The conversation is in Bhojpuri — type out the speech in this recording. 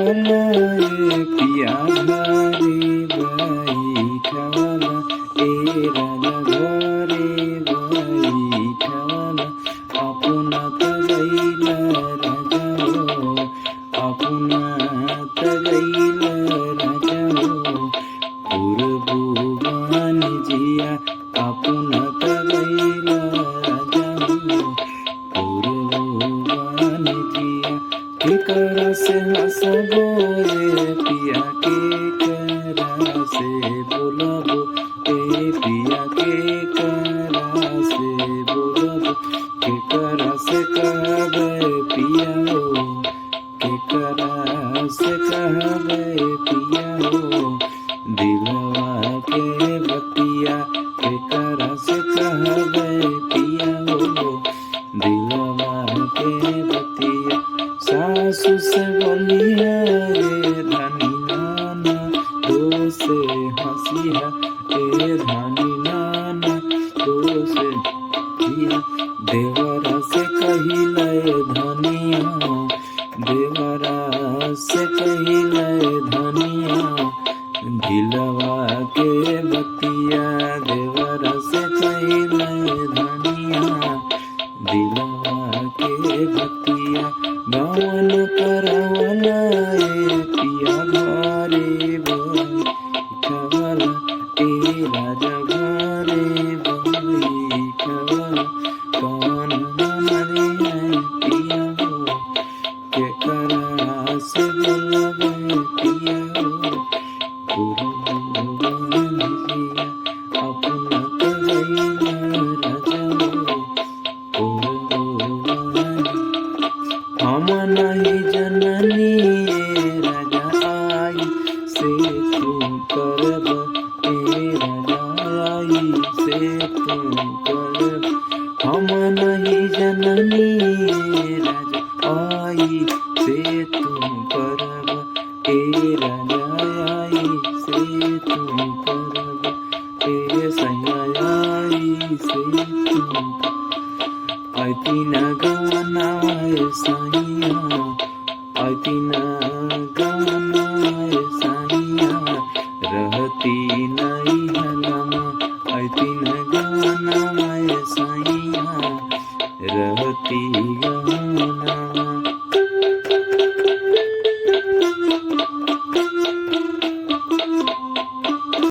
बैठाला ए पिया घरे बैठाला ए राजा घरे बैठाला आपणात गैला राजा हो आपणात गैला राजा हो पूर्वभुवन जिया आपणात गैला राजा हो पूर्वभुवन जिया के करा से हंसबो रे पिया के करा से बोलबो ए पिया के करा से बोलबो के करा से कहबे पिया हो के करा से कहबे पिया हो दिलवा के बतिया के करा से कहबे पिया हो दिलवा के बतिया सासु से बोलिया रे धनी नाना तो से हंसिया ए धनी नाना तो से हंसिया देवरा से कहिला धनिया देवरा से कहिला धनिया दिलवा के बतिया देवरा से कहिला धनिया दिलवा के बतिया गावन करवला ए पिया घरे बैठाला ए राजा घरे बैठाला कौन हमारे पिया हो के करा से बोलबे पिया हो पूर्वभुवन जिया आपणात गैला राजा हो पूर्वभुवन हम नहीं जननी ए राजा आई से तुम करब ए राजा आई से तुम करब हम नहीं जननी ए राजा आई से तुम करब ए राजा आई से तुम करब ए सैया आई से तुम आइतीना गवना साइया आइतीना गवना साइया रहती नहीं हलमा आइतीना गवना साइया रहती